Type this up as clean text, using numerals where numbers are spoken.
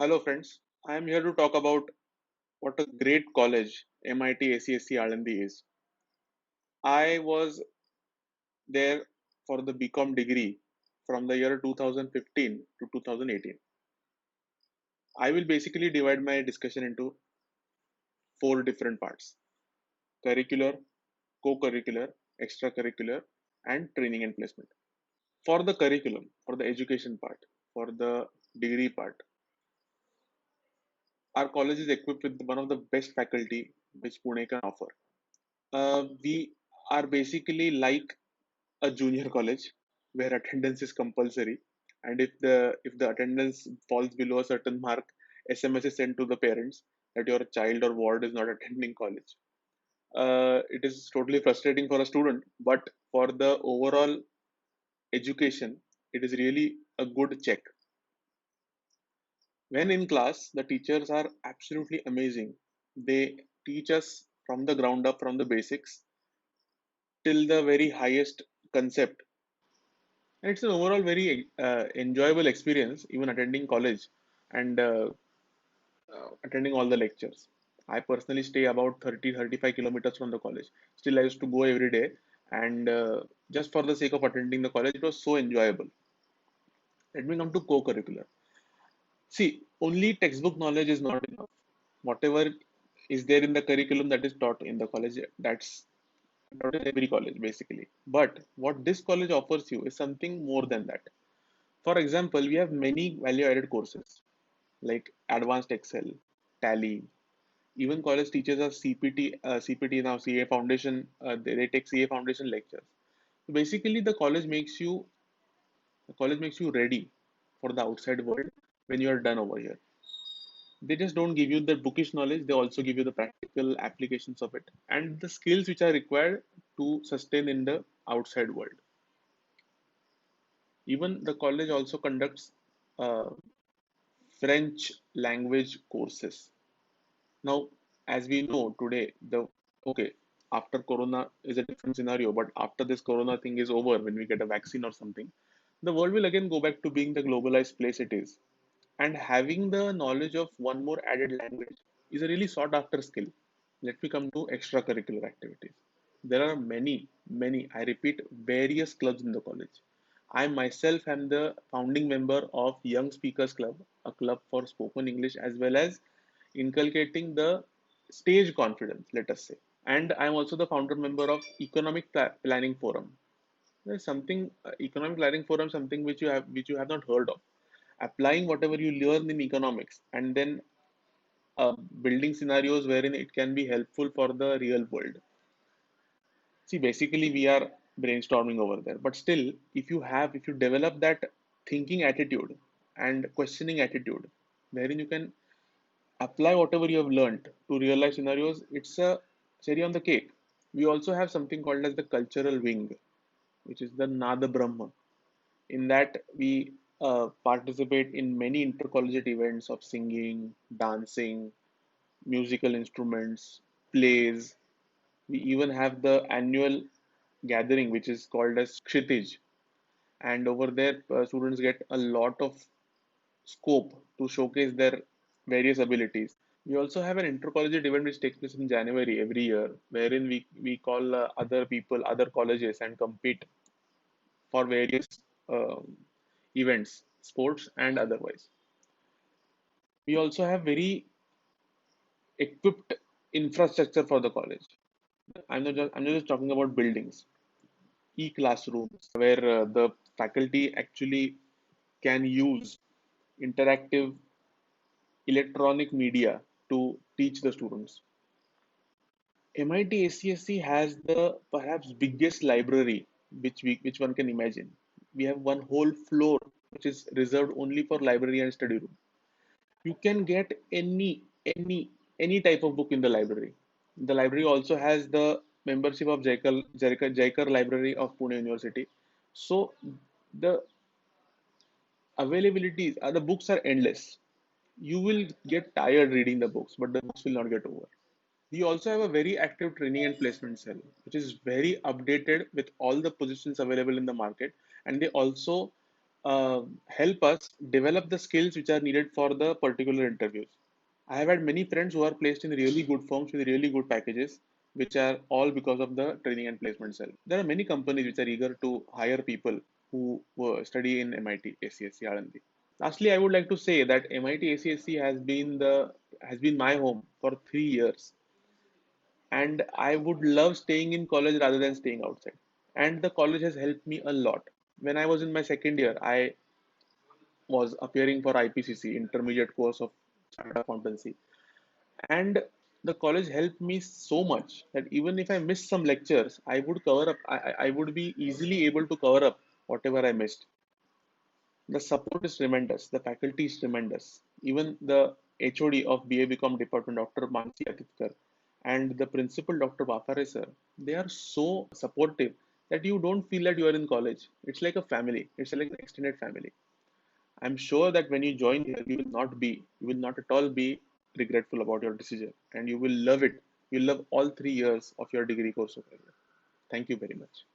Hello, friends. I am here to talk about what a great college MIT ACSC Alandi is. I was there for the BCom degree from the year 2015 to 2018. I will basically divide my discussion into four different parts: curricular, co curricular, extracurricular, and training and placement. For the curriculum, for the education part, for the degree part, our college is equipped with one of the best faculty which Pune can offer. We are basically like a junior college where attendance is compulsory, and if the attendance falls below a certain mark, SMS is sent to the parents that your child or ward is not attending college. It is totally frustrating for a student, but for the overall education, it is really a good check. When in class, the teachers are absolutely amazing. They teach us from the ground up, from the basics till the very highest concept. And it's an overall very enjoyable experience, even attending college and attending all the lectures. I personally stay about 30-35 kilometers from the college. Still, I used to go every day, and just for the sake of attending the college, it was so enjoyable. Let me come to co-curricular. See, only textbook knowledge is not enough. Whatever is there in the curriculum that is taught in the college, that's taught in every college basically. But what this college offers you is something more than that. For example, we have many value added courses like Advanced Excel, Tally. Even college teaches us CPT, CPT now CA Foundation. They take CA Foundation lectures. So basically, the college makes you ready for the outside world when you are done over here. They just don't give you the bookish knowledge; they also give you the practical applications of it and the skills which are required to sustain in the outside world. Even the college also conducts uh, French language courses. Now, as we know today, okay, after Corona is a different scenario, but after this Corona thing is over, when we get a vaccine or something, the world will again go back to being the globalized place it is. And having the knowledge of one more added language is a really sought after skill. Let me come to extracurricular activities. There are many, I repeat, various clubs in the college. I myself am the founding member of Young Speakers Club, a club for spoken English as well as inculcating the stage confidence, let us say. And I'm also the founder member of Economic Planning Forum. There's something economic planning forum, something which you have not heard of. Applying whatever you learn in economics and then building scenarios wherein it can be helpful for the real world. See, basically we are brainstorming over there, but still, if you develop that thinking attitude and questioning attitude, wherein you can apply whatever you have learned to real life scenarios, it's a cherry on the cake. We also have something called as the cultural wing, which is the Nada Brahma. In that, we participate in many intercollegiate events of singing, dancing, musical instruments, plays. We even have the annual gathering, which is called as Kshitij. And over there, students get a lot of scope to showcase their various abilities. We also have an intercollegiate event which takes place in January every year, wherein we call other people, other colleges, and compete for various um, events, sports and otherwise. We also have very equipped infrastructure for the college. I'm not just talking about buildings, e-classrooms where the faculty actually can use interactive electronic media to teach the students. MIT ACSC has the perhaps biggest library which one can imagine. We have one whole floor which is reserved only for library and study room. You can get any type of book in the library. The library also has the membership of Jaikar Library of Pune University. So the availabilities the books are endless. You will get tired reading the books, but the books will not get over. We also have a very active training and placement cell, which is very updated with all the positions available in the market, and they also help us develop the skills which are needed for the particular interviews. I have had many friends who are placed in really good firms with really good packages, which are all because of the training and placement cell. There are many companies which are eager to hire people who study in MIT ACSC R&D. Lastly, I would like to say that MIT ACSC has been my home for 3 years, and I would love staying in college rather than staying outside. And the college has helped me a lot. When I was in my second year, I was appearing for IPCC, Intermediate Course of Chartered Accountancy, and the college helped me so much that even if I missed some lectures, I would cover up. I would be easily able to cover up whatever I missed. The support is tremendous. The faculty is tremendous. Even the HOD of BA BCom department, Dr. Mansi Atitkar, and the principal, Dr. Bafare sir, they are so supportive that you don't feel that you are in college. It's like a family. It's like an extended family. I'm sure that when you join here, you will not at all be regretful about your decision, and you will love it. You'll love all 3 years of your degree course over here. Thank you very much.